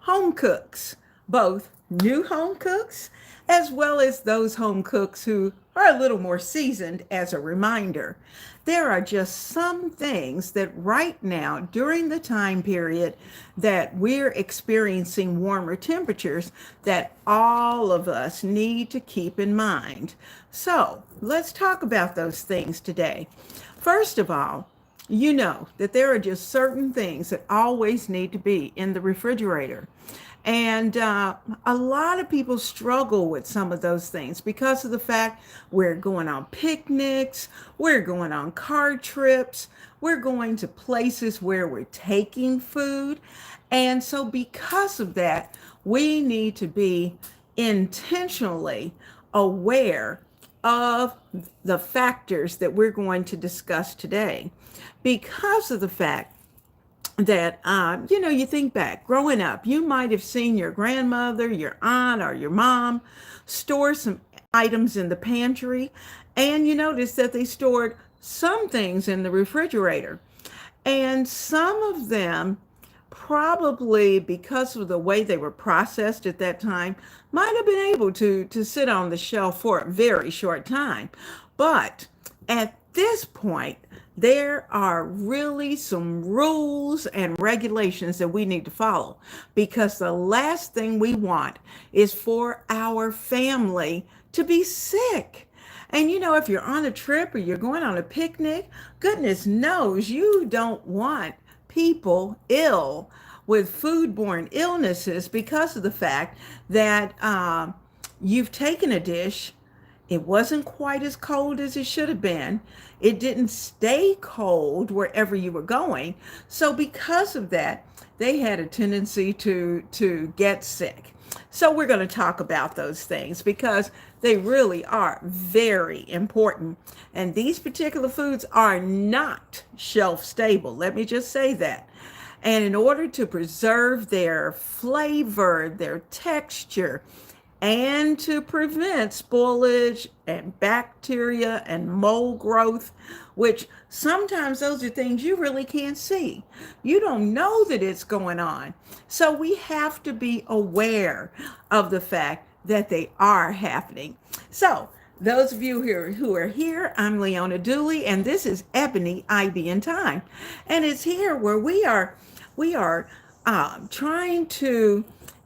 home cooks, both new home cooks as well as those home cooks who are a little more seasoned. As a reminder, there are just some things that right now, during the time period that we're experiencing warmer temperatures, that all of us need to keep in mind. So let's talk about those things today. First of all, you know that there are just certain things that always need to be in the refrigerator. And a lot of people struggle with some of those things because of the fact we're going on picnics, we're going on car trips, we're going to places where we're taking food. And so, because of that, we need to be intentionally aware of the factors that we're going to discuss today because of the fact that you think back growing up, you might have seen your grandmother, your aunt, or your mom store some items in the pantry, and you notice that they stored some things in the refrigerator, and some of them, probably because of the way they were processed at that time, might have been able to sit on the shelf for a very short time. But at this point, there are really some rules and regulations that we need to follow, because the last thing we want is for our family to be sick. And if you're on a trip or you're going on a picnic, goodness knows you don't want people ill with foodborne illnesses because of the fact that you've taken a dish. It wasn't quite as cold as it should have been. It didn't stay cold wherever you were going. So because of that, they had a tendency to get sick. So we're going to talk about those things because they really are very important. And these particular foods are not shelf stable. Let me just say that. And in order to preserve their flavor, their texture, and to prevent spoilage and bacteria and mold growth, which sometimes those are things you really can't see. You don't know that it's going on. So we have to be aware of the fact that they are happening. So those of you who are here, I'm Leona Dooley, and this is Ebony Ivy Thyme. And it's here where we are trying to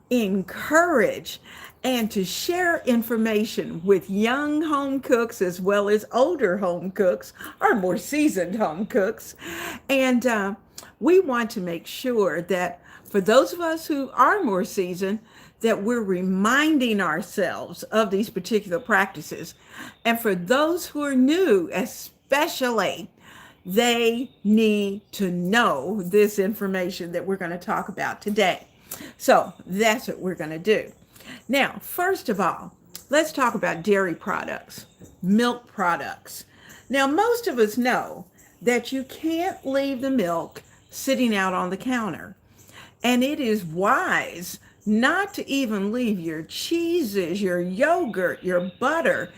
encourage and to share information with young home cooks as well as older home cooks or more seasoned home cooks. And we want to make sure that for those of us who are more seasoned, that we're reminding ourselves of these particular practices. And for those who are new, especially, they need to know this information that we're going to talk about today. So that's what we're going to do. Now, first of all, let's talk about dairy products, milk products. Now, most of us know that you can't leave the milk sitting out on the counter. And it is wise not to even leave your cheeses, your yogurt, your butter.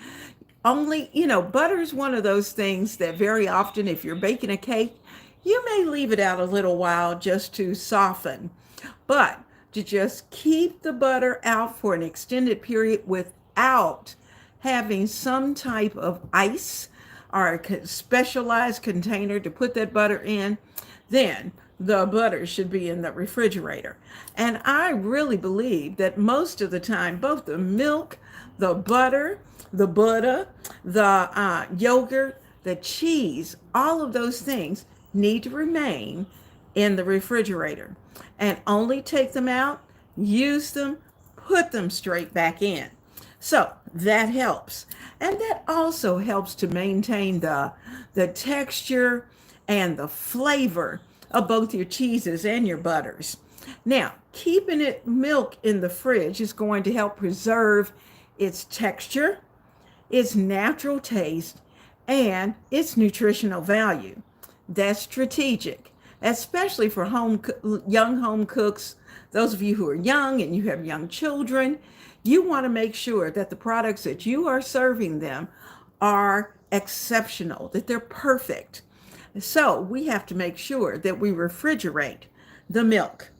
Only, butter is one of those things that very often, if you're baking a cake, you may leave it out a little while just to soften. But to just keep the butter out for an extended period without having some type of ice or a specialized container to put that butter in, then the butter should be in the refrigerator. And I really believe that most of the time, both the milk, the butter, the yogurt, the cheese, all of those things need to remain in the refrigerator, and only take them out, use them, put them straight back in. So that helps. And that also helps to maintain the texture and the flavor of both your cheeses and your butters. Now, keeping milk in the fridge is going to help preserve its texture, its natural taste, and its nutritional value. That's strategic, especially for young home cooks. Those of you who are young and you have young children, you want to make sure that the products that you are serving them are exceptional, that they're perfect. So we have to make sure that we refrigerate the milk.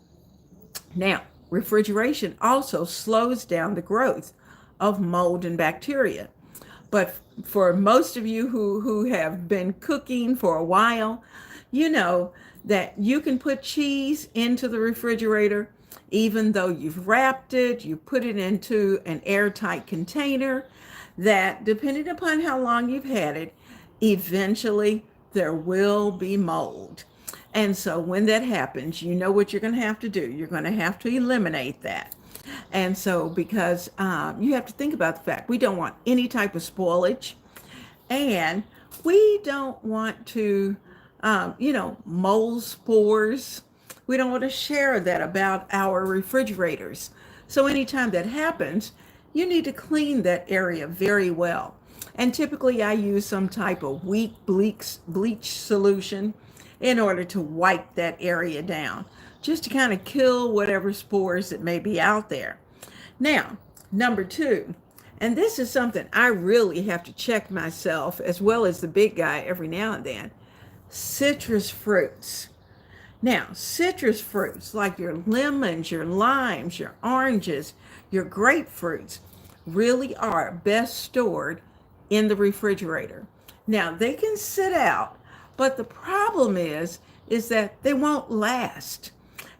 Now, refrigeration also slows down the growth of mold and bacteria. But for most of you who have been cooking for a while, you know that you can put cheese into the refrigerator, even though you've wrapped it, you put it into an airtight container, that depending upon how long you've had it, eventually there will be mold. And so when that happens, you know what you're going to have to do. You're going to have to eliminate that. And so, because you have to think about the fact we don't want any type of spoilage, and we don't want to, mold spores. We don't want to share that about our refrigerators. So, anytime that happens, you need to clean that area very well. And typically, I use some type of weak bleach solution in order to wipe that area down, just to kind of kill whatever spores that may be out there. Now, number two, and this is something I really have to check myself as well as the big guy every now and then: citrus fruits. Now, citrus fruits like your lemons, your limes, your oranges, your grapefruits really are best stored in the refrigerator. Now, they can sit out, but the problem is that they won't last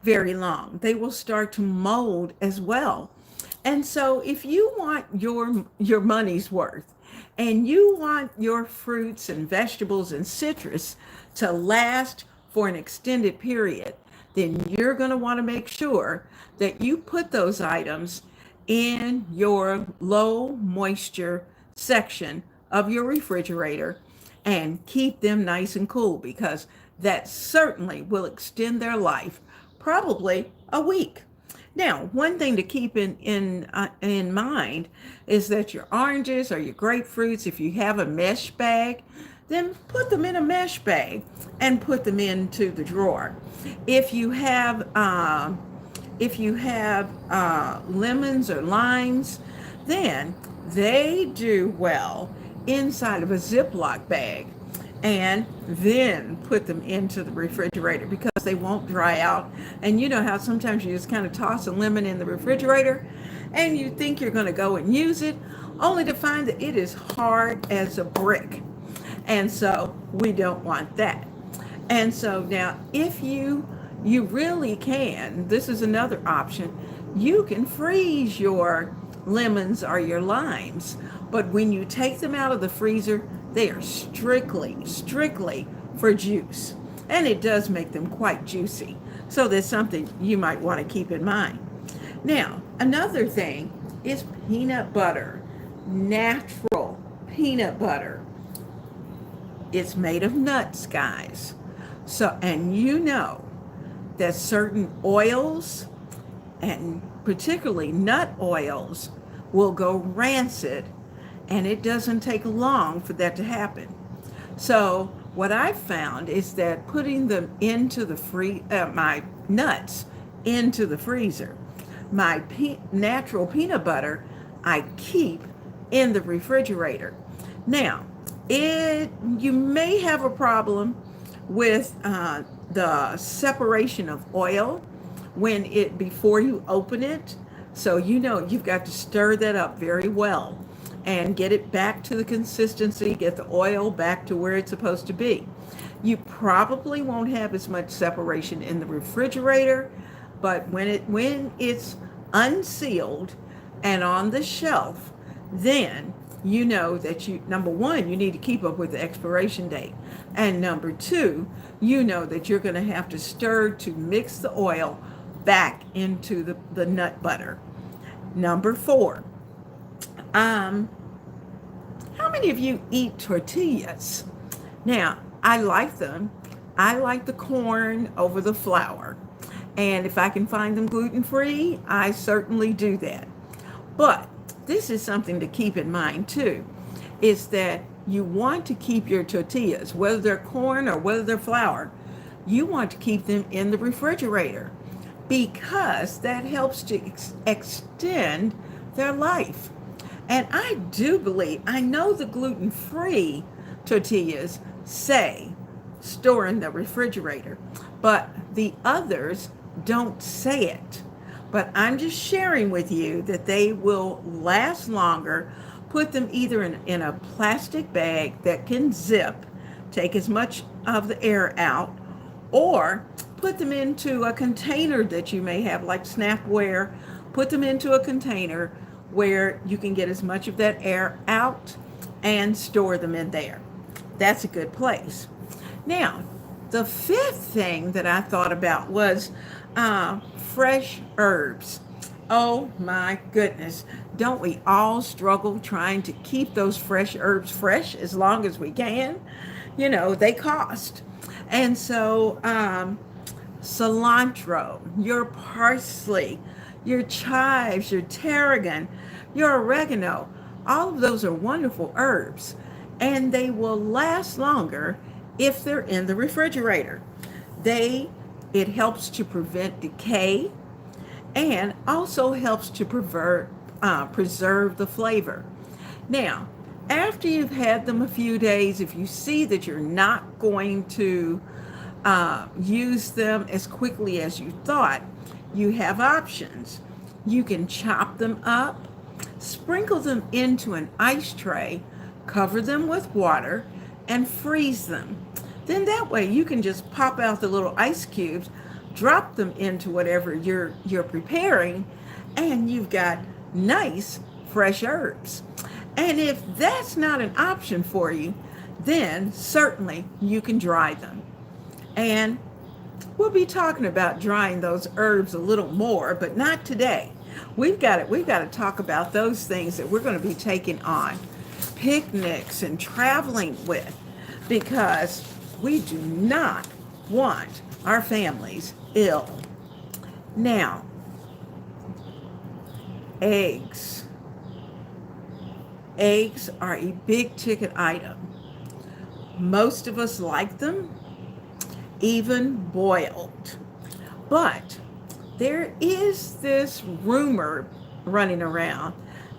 very long. They will start to mold as well. And so if you want your money's worth, and you want your fruits and vegetables and citrus to last for an extended period, then you're going to want to make sure that you put those items in your low moisture section of your refrigerator and keep them nice and cool, because that certainly will extend their life probably a week. Now, one thing to keep in mind is that your oranges or your grapefruits, if you have a mesh bag, then put them in a mesh bag and put them into the drawer. If you have lemons or limes, then they do well inside of a Ziploc bag, and then put them into the refrigerator, because they won't dry out. And you know how sometimes you just kind of toss a lemon in the refrigerator and you think you're going to go and use it, only to find that it is hard as a brick. And so we don't want that. And so now, if you really can, this is another option, you can freeze your lemons or your limes, but when you take them out of the freezer, they are strictly for juice, and it does make them quite juicy. So that's something you might want to keep in mind. Now, another thing is peanut butter, natural peanut butter. It's made of nuts, guys. So, and you know that certain oils, and particularly nut oils, will go rancid, and it doesn't take long for that to happen. So what I've found is that putting them into the my nuts into the freezer, my natural peanut butter I keep in the refrigerator. Now, you may have a problem with the separation of oil before you open it. So you've got to stir that up very well and get it back to the consistency, get the oil back to where it's supposed to be. You probably won't have as much separation in the refrigerator, but when it's unsealed and on the shelf, then you know that number one, you need to keep up with the expiration date. And number two, you know that you're going to have to stir to mix the oil back into the nut butter. Number four, how many of you eat tortillas? Now, I like them. I like the corn over the flour. And if I can find them gluten-free, I certainly do that. But this is something to keep in mind too, is that you want to keep your tortillas, whether they're corn or whether they're flour, you want to keep them in the refrigerator, because that helps to extend their life. And I know the gluten-free tortillas say store in the refrigerator, but the others don't say it. but I'm just sharing with you that they will last longer. Put them either in a plastic bag that can zip, take as much of the air out, or put them into a container that you may have, like Snapware. Put them into a container where you can get as much of that air out and store them in there. That's a good place. Now, the fifth thing that I thought about was fresh herbs. Oh my goodness. Don't we all struggle trying to keep those fresh herbs fresh as long as we can? You know, they cost. And so, cilantro, your parsley, your chives, your tarragon, your oregano, all of those are wonderful herbs, and they will last longer if they're in the refrigerator. They it helps to prevent decay and also helps to preserve the flavor. Now, after you've had them a few days, if you see that you're not going to use them as quickly as you thought, you have options. You can chop them up, sprinkle them into an ice tray, cover them with water, and freeze them. Then that way you can just pop out the little ice cubes, drop them into whatever you're preparing, and you've got nice fresh herbs. And if that's not an option for you, then certainly you can dry them. And we'll be talking about drying those herbs a little more, but not today. We've got to talk about those things that we're going to be taking on picnics and traveling with, because we do not want our families ill. Now, eggs. Eggs are a big ticket item. Most of us like them, even boiled. But there is this rumor running around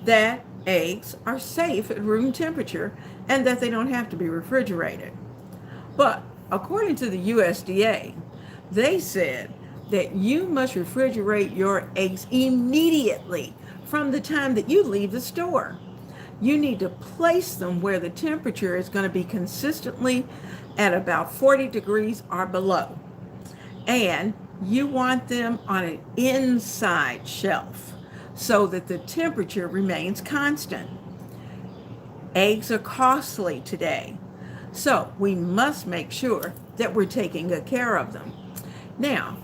that eggs are safe at room temperature and that they don't have to be refrigerated. But according to the USDA, they said that you must refrigerate your eggs immediately from the time that you leave the store. You need to place them where the temperature is going to be consistently at about 40 degrees or below. And you want them on an inside shelf so that the temperature remains constant. Eggs are costly today, so we must make sure that we're taking good care of them. Now,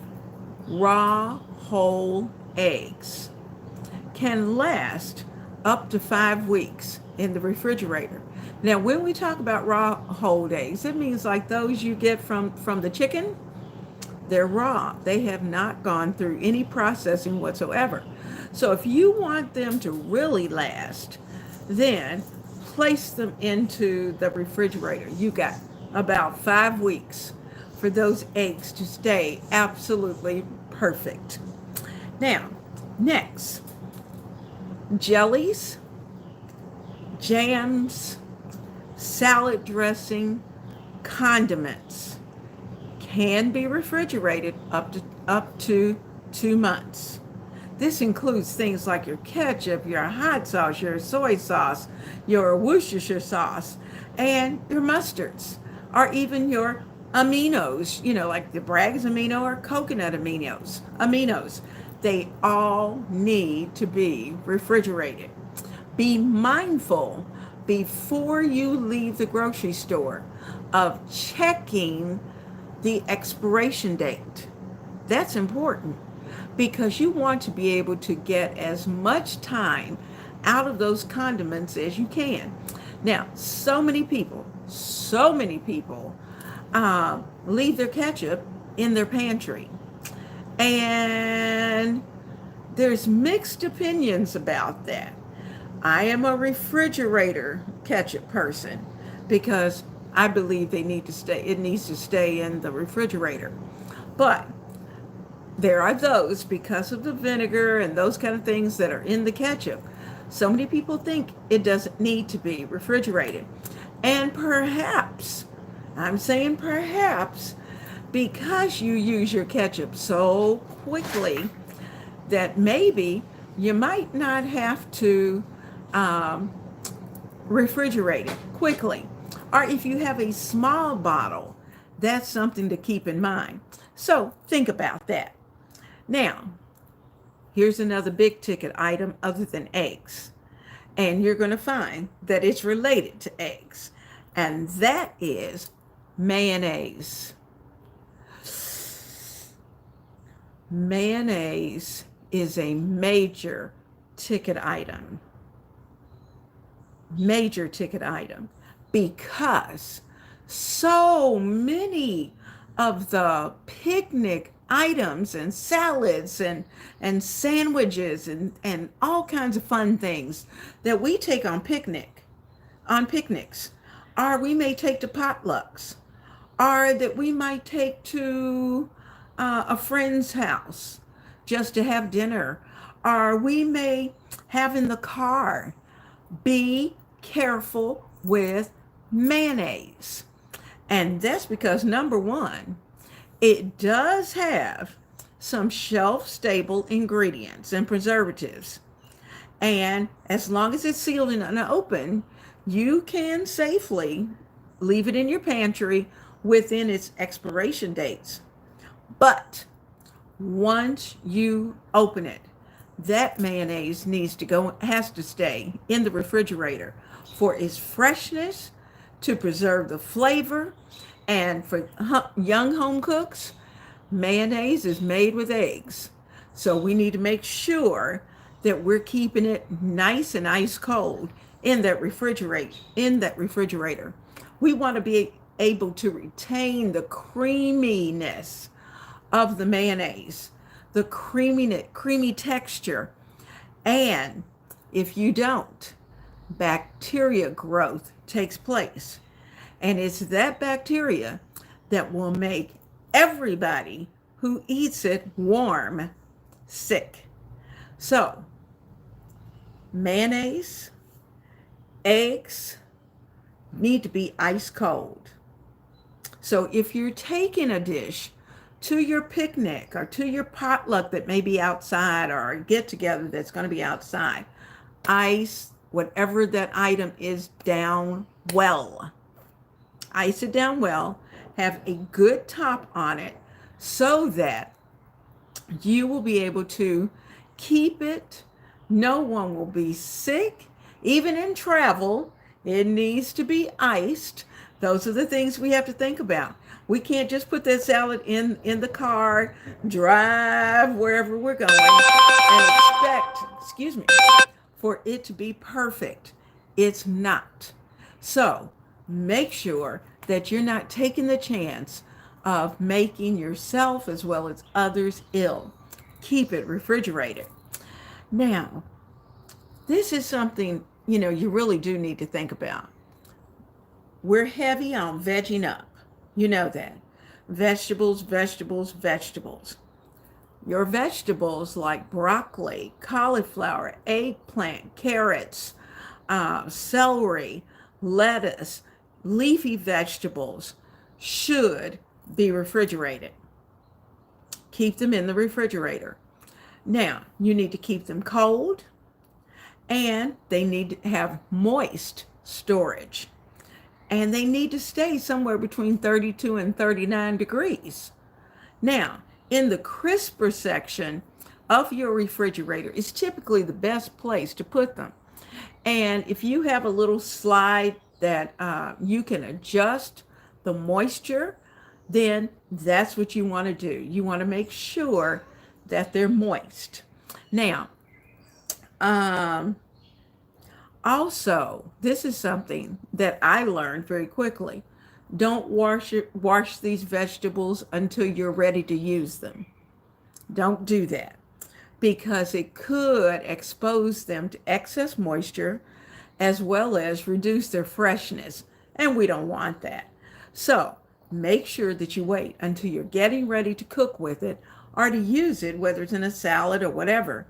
raw whole eggs can last up to 5 weeks in the refrigerator. Now, when we talk about raw whole eggs, it means like those you get from the chicken. They're raw. They have not gone through any processing whatsoever. So if you want them to really last, then place them into the refrigerator. You got about 5 weeks for those eggs to stay absolutely perfect. Now, next, jellies, jams, salad dressing, condiments can be refrigerated up to 2 months. This includes things like your ketchup, your hot sauce, your soy sauce, your Worcestershire sauce, and your mustards, or even your aminos, like the Bragg's amino or coconut aminos. They all need to be refrigerated. Be mindful before you leave the grocery store of checking the expiration date. That's important because you want to be able to get as much time out of those condiments as you can. Now, so many people leave their ketchup in their pantry. And there's mixed opinions about that. I am a refrigerator ketchup person because I believe it needs to stay in the refrigerator. But there are those, because of the vinegar and those kind of things that are in the ketchup, so many people think it doesn't need to be refrigerated. And perhaps, I'm saying perhaps, because you use your ketchup so quickly, that maybe you might not have to um, refrigerate it quickly. Or if you have a small bottle, that's something to keep in mind. So think about that. Now, here's another big ticket item other than eggs. And you're going to find that it's related to eggs. And that is mayonnaise. Mayonnaise is a ticket item. Major ticket item because so many of the picnic items and salads and sandwiches and all kinds of fun things that we take on picnics, or we may take to potlucks, or that we might take to a friend's house just to have dinner, or we may have in the car. Be careful with mayonnaise. And that's because, number one, it does have some shelf-stable ingredients and preservatives. And as long as it's sealed and unopened, you can safely leave it in your pantry within its expiration dates. But once you open it, that mayonnaise has to stay in the refrigerator for its freshness, to preserve the flavor. And for young home cooks, mayonnaise is made with eggs. So we need to make sure that we're keeping it nice and ice cold in that refrigerator. We want to be able to retain the creaminess of the mayonnaise, the creamy texture. And if you don't, bacteria growth takes place. And it's that bacteria that will make everybody who eats it warm sick. So, mayonnaise, eggs need to be ice cold. So if you're taking a dish to your picnic or to your potluck that may be outside, or a get together that's going to be outside, ice whatever that item is down well. Ice it down well, have a good top on it so that you will be able to keep it. No one will be sick. Even in travel, it needs to be iced. Those are the things we have to think about. We can't just put that salad in the car, drive wherever we're going, and expect, for it to be perfect. It's not. So make sure that you're not taking the chance of making yourself as well as others ill. Keep it refrigerated. Now, this is something, you really do need to think about. We're heavy on vegging up. You know that. Vegetables, vegetables, vegetables. Your vegetables like broccoli, cauliflower, eggplant, carrots, celery, lettuce, leafy vegetables should be refrigerated. Keep them in the refrigerator. Now, you need to keep them cold, and they need to have moist storage. And they need to stay somewhere between 32 and 39 degrees. Now, in the crisper section of your refrigerator is typically the best place to put them. And if you have a little slide that you can adjust the moisture, then that's what you want to do. You want to make sure that they're moist. Now, also, this is something that I learned very quickly. Don't wash these vegetables until you're ready to use them. Don't do that, because it could expose them to excess moisture as well as reduce their freshness, and we don't want that. So make sure that you wait until you're getting ready to cook with it or to use it, whether it's in a salad or whatever.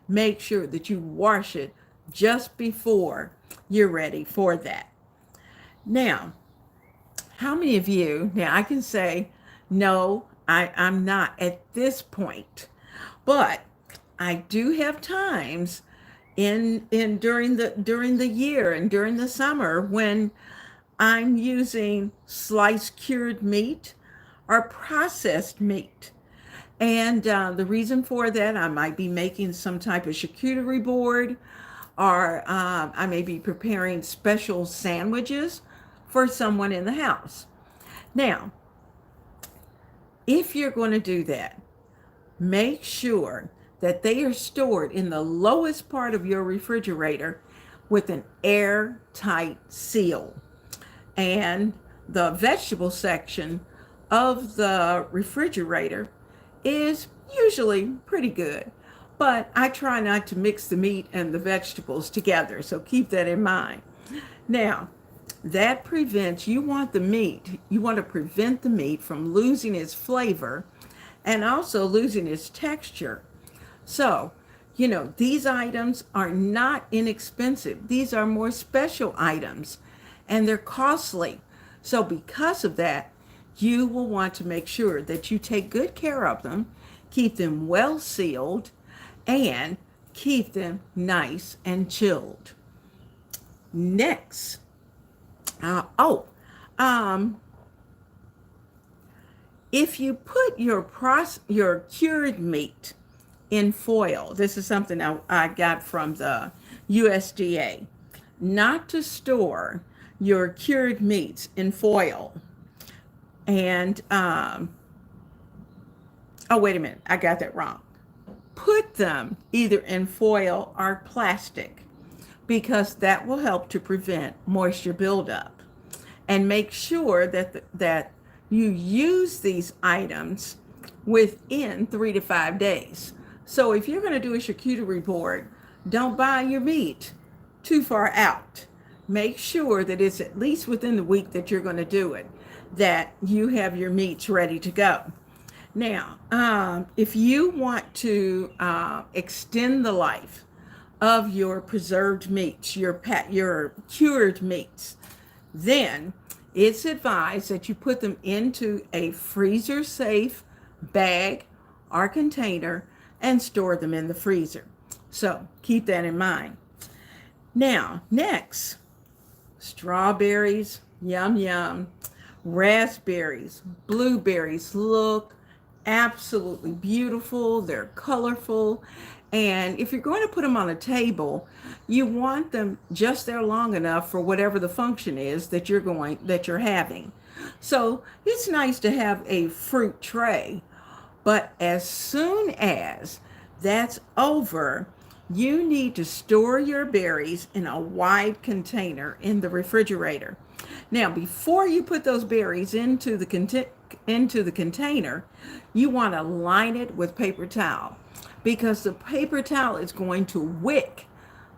Make sure that you wash it just before you're ready for that. Now, how many of you, now I can say, no, I'm not at this point, but I do have times in during the year and during the summer when I'm using sliced cured meat or processed meat. And the reason for that, I might be making some type of charcuterie board, or I may be preparing special sandwiches for someone in the house. Now, if you're going to do that, make sure that they are stored in the lowest part of your refrigerator with an airtight seal. And the vegetable section of the refrigerator is usually pretty good. But I try not to mix the meat and the vegetables together, so keep that in mind. Now, that prevents, you want to prevent the meat from losing its flavor and also losing its texture. So, these items are not inexpensive. These are more special items and they're costly. So, because of that, you will want to make sure that you take good care of them, keep them well sealed, and keep them nice and chilled. Next, uh, oh, um, if you put your cured meat in foil, this is something I got from the USDA, not to store your cured meats in foil. And, oh, wait a minute, I got that wrong. Put them either in foil or plastic because that will help to prevent moisture buildup. And make sure that you use these items within 3 to 5 days. So if you're going to do a charcuterie board, don't buy your meat too far out. Make sure that it's at least within the week that you're going to do it, that you have your meats ready to go. Now, if you want to extend the life of your preserved meats, your cured meats, then it's advised that you put them into a freezer safe bag or container and store them in the freezer. So keep that in mind. Now, next, strawberries, yum yum, raspberries, blueberries look absolutely beautiful. They're colorful. And if you're going to put them on a table, you want them just there long enough for whatever the function is that you're having. So it's nice to have a fruit tray, but as soon as that's over, you need to store your berries in a wide container in the refrigerator. Now, before you put those berries into the container, you want to line it with paper towel because the paper towel is going to wick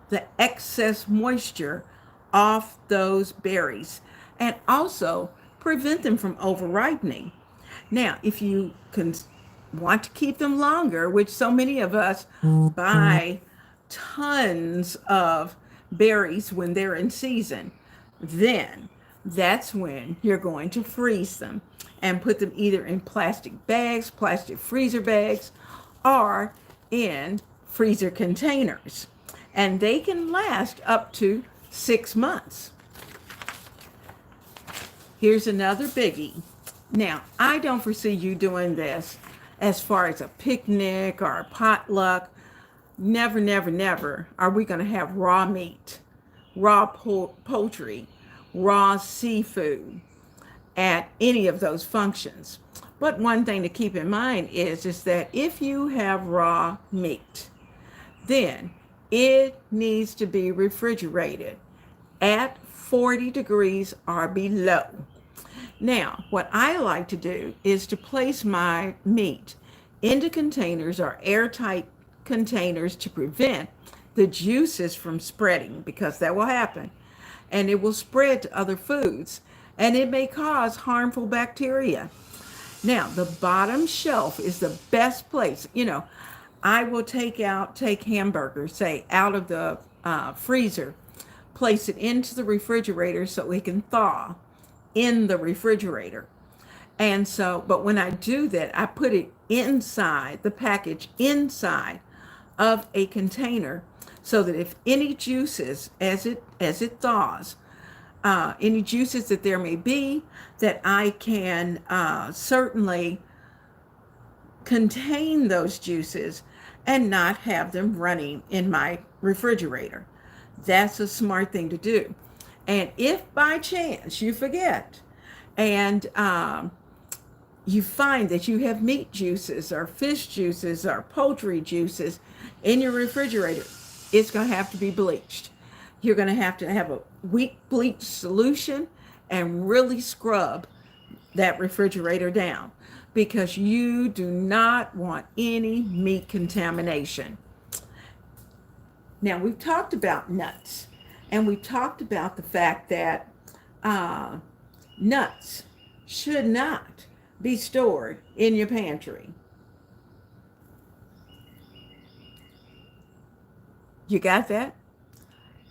the excess moisture off those berries and also prevent them from over ripening. Now, if you want to keep them longer, which so many of us buy tons of berries when they're in season, then that's when you're going to freeze them and put them either in plastic bags, plastic freezer bags, or in freezer containers. And they can last up to 6 months. Here's another biggie. Now, I don't foresee you doing this as far as a picnic or a potluck. Never, never, never are we going to have raw meat, raw poultry, raw seafood at any of those functions. But one thing to keep in mind is that if you have raw meat, then it needs to be refrigerated at 40 degrees or below. Now, what I like to do is to place my meat into containers or airtight containers to prevent the juices from spreading, because that will happen. And it will spread to other foods and it may cause harmful bacteria. Now, the bottom shelf is the best place. I will take hamburgers, say, out of the freezer, place it into the refrigerator so it can thaw in the refrigerator. And so, but when I do that, I put it inside the package, inside of a container, so that if any juices, as it thaws, any juices that there may be, that I can certainly contain those juices and not have them running in my refrigerator. That's a smart thing to do. And if by chance you forget and you find that you have meat juices or fish juices or poultry juices in your refrigerator, it's going to have to be bleached. You're going to have a weak bleach solution and really scrub that refrigerator down, because you do not want any meat contamination. Now, we've talked about nuts, and we've talked about the fact that nuts should not be stored in your pantry. You got that?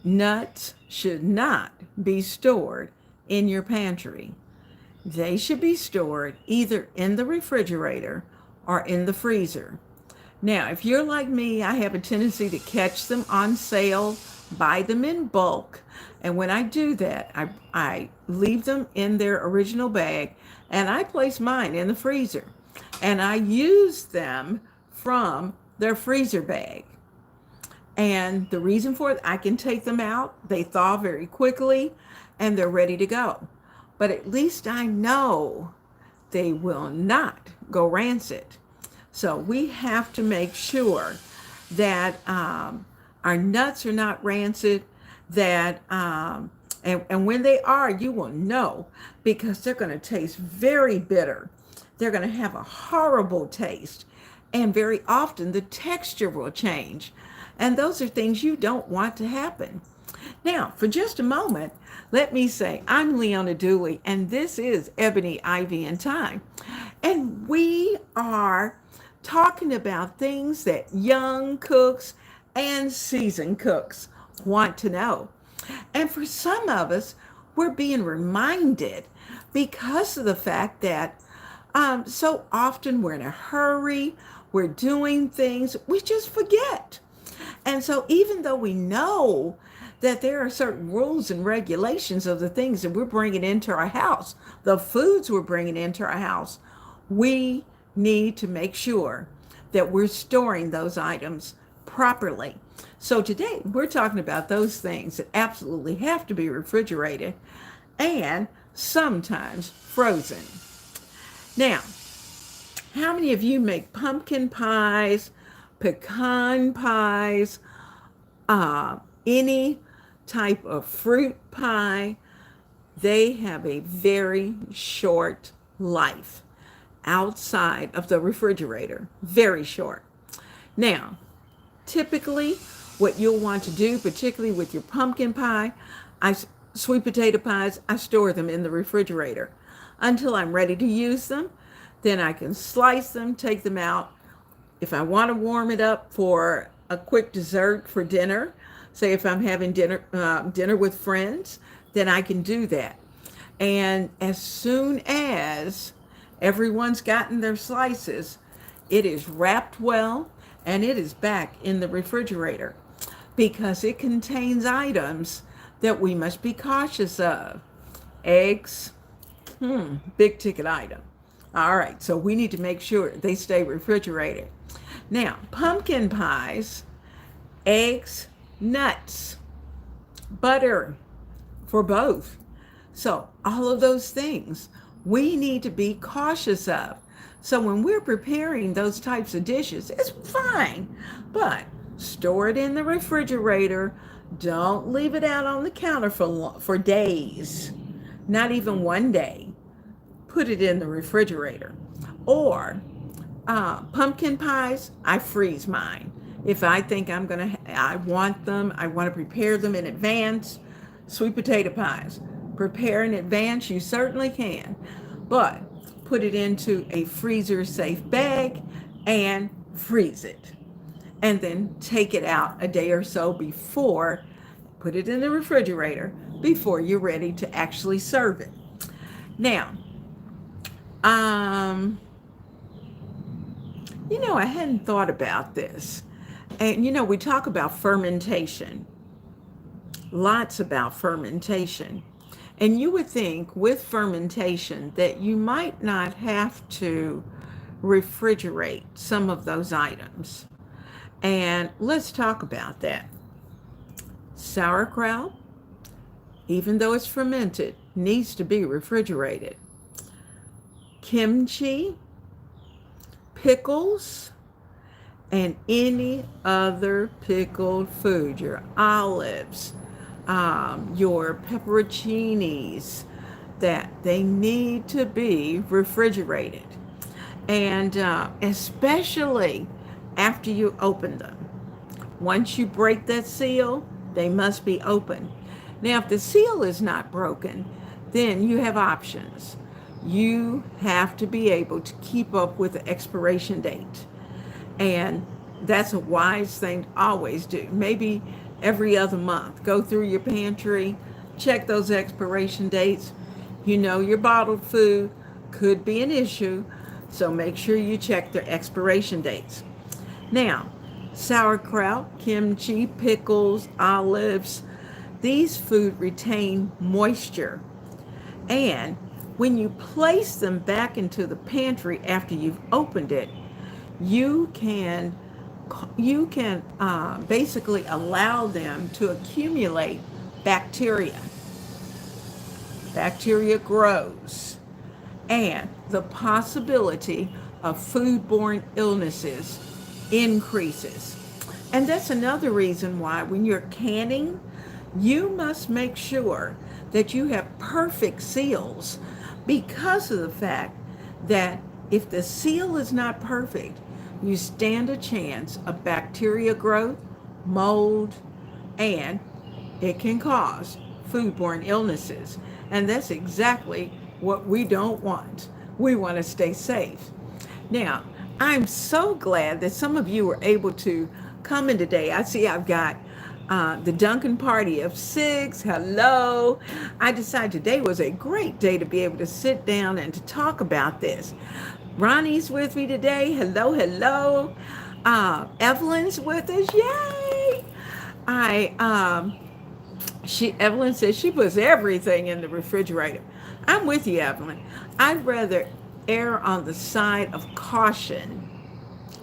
Nuts should not be stored in your pantry. They should be stored either in the refrigerator or in the freezer. Now, if you're like me, I have a tendency to catch them on sale, buy them in bulk, and when I do that, I leave them in their original bag, and I place mine in the freezer, and I use them from their freezer bag. And the reason for it, I can take them out, they thaw very quickly, and they're ready to go. But at least I know they will not go rancid. So we have to make sure that our nuts are not rancid, that and when they are, you will know, because they're going to taste very bitter. They're going to have a horrible taste, and very often the texture will change. And those are things you don't want to happen. Now, for just a moment, let me say I'm Leona Dooley, and this is Ebony Ivy Thyme. And we are talking about things that young cooks and seasoned cooks want to know. And for some of us, we're being reminded because of the fact that so often we're in a hurry, we're doing things, we just forget. And so even though we know that there are certain rules and regulations of the things that we're bringing into our house, the foods we're bringing into our house, we need to make sure that we're storing those items properly. So today we're talking about those things that absolutely have to be refrigerated and sometimes frozen. Now, how many of you make pumpkin pies, pecan pies, any type of fruit pie? They have a very short life outside of the refrigerator, very short. Now, typically what you'll want to do, particularly with your pumpkin pie, sweet potato pies, I store them in the refrigerator until I'm ready to use them. Then I can slice them, take them out. If I want to warm it up for a quick dessert for dinner, say if I'm having dinner with friends, then I can do that. And as soon as everyone's gotten their slices, it is wrapped well and it is back in the refrigerator, because it contains items that we must be cautious of. Eggs, big ticket item. All right, so we need to make sure they stay refrigerated. Now, pumpkin pies, eggs, nuts, butter for both. So all of those things we need to be cautious of. So when we're preparing those types of dishes, it's fine, but store it in the refrigerator. Don't leave it out on the counter for days, not even one day. Put it in the refrigerator. Or pumpkin pies, I freeze mine. If I think I want them, I want to prepare them in advance. Sweet potato pies, prepare in advance, you certainly can, but put it into a freezer safe bag and freeze it. And then take it out a day or so before, put it in the refrigerator before you're ready to actually serve it. Now, I hadn't thought about this. And we talk about fermentation, lots about fermentation. And you would think with fermentation that you might not have to refrigerate some of those items. And let's talk about that. Sauerkraut, even though it's fermented, needs to be refrigerated. Kimchi, pickles, and any other pickled food, your olives, your pepperoncinis, that they need to be refrigerated. And especially after you open them. Once you break that seal, they must be open. Now, if the seal is not broken, then you have options. You have to be able to keep up with the expiration date. And that's a wise thing to always do. Maybe every other month, go through your pantry, check those expiration dates. Your bottled food could be an issue, so make sure you check their expiration dates. Now, sauerkraut, kimchi, pickles, olives, these food retain moisture. And when you place them back into the pantry after you've opened it, you can basically allow them to accumulate bacteria. Bacteria grows, and the possibility of foodborne illnesses increases. And that's another reason why when you're canning, you must make sure that you have perfect seals, because of the fact that if the seal is not perfect, you stand a chance of bacteria growth, mold, and it can cause foodborne illnesses. And that's exactly what we don't want. We want to stay safe. Now, I'm so glad that some of you were able to come in today. I see I've got the Duncan party of 6. Hello. I decided today was a great day to be able to sit down and to talk about this. Ronnie's with me today. Hello, hello. Evelyn's with us. Yay! Evelyn says she puts everything in the refrigerator. I'm with you, Evelyn. I'd rather err on the side of caution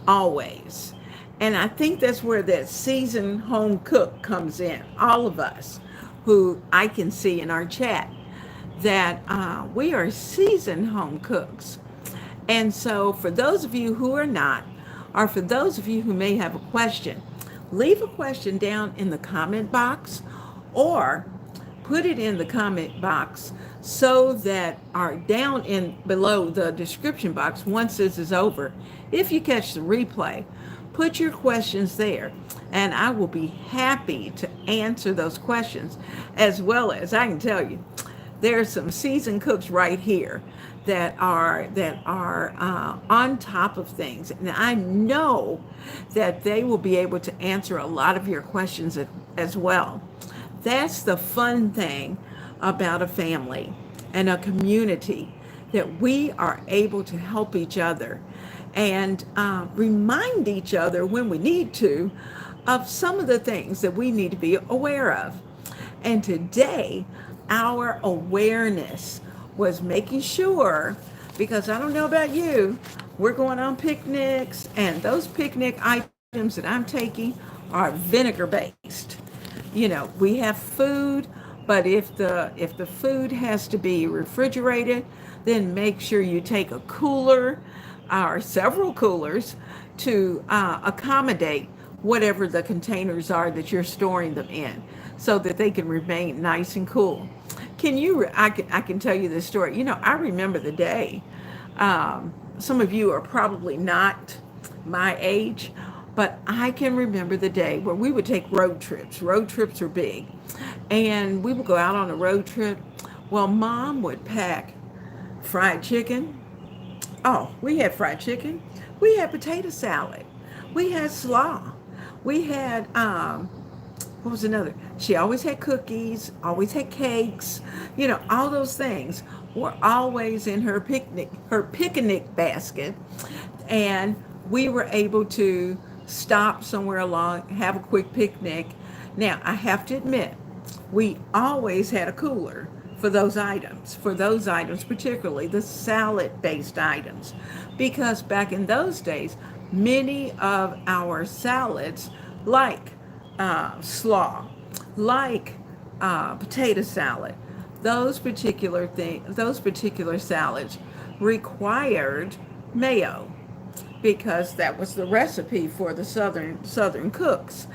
always. And I think that's where that seasoned home cook comes in. All of us who I can see in our chat, that we are seasoned home cooks. And so for those of you who are not, or for those of you who may have a question, leave a question down in the comment box, or put it in the comment box so that are down in below the description box once this is over. If you catch the replay, put your questions there, and I will be happy to answer those questions. As well as, I can tell you, there's some seasoned cooks right here that are on top of things, and I know that they will be able to answer a lot of your questions as well. That's the fun thing about a family and a community, that we are able to help each other and remind each other when we need to of some of the things that we need to be aware of. And today, our awareness was making sure, because I don't know about you, we're going on picnics, and those picnic items that I'm taking are vinegar based. We have food, but if the food has to be refrigerated, then make sure you take a cooler or several coolers to accommodate whatever the containers are that you're storing them in, so that they can remain nice and cool. I can tell you this story. I remember the day. Some of you are probably not my age, but I can remember the day where we would take road trips. Road trips are big. And we would go out on a road trip. Well, Mom would pack fried chicken. Oh, we had fried chicken. We had potato salad. We had slaw. We had, what was another? She always had cookies, always had cakes. All those things were always in her picnic basket. And we were able to stop somewhere along, have a quick picnic. Now, I have to admit, we always had a cooler for those items, particularly the salad based items, because back in those days, many of our salads, like slaw, like potato salad, those particular salads required mayo because that was the recipe for the southern cooks.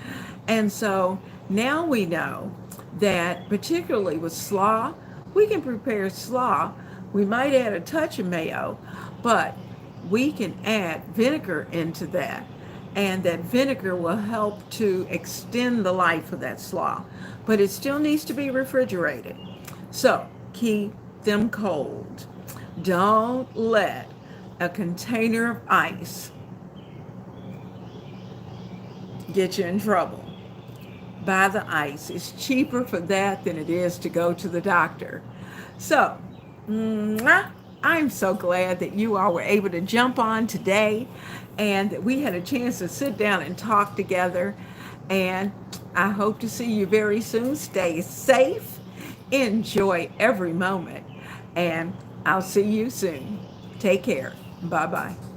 And so now we know that particularly with slaw, we can prepare slaw. We might add a touch of mayo, but we can add vinegar into that. And that vinegar will help to extend the life of that slaw. But it still needs to be refrigerated. So keep them cold. Don't let a container of ice get you in trouble. Buy the ice. It's cheaper for that than it is to go to the doctor. So, I'm so glad that you all were able to jump on today and that we had a chance to sit down and talk together. And I hope to see you very soon. Stay safe. Enjoy every moment. And I'll see you soon. Take care. Bye-bye.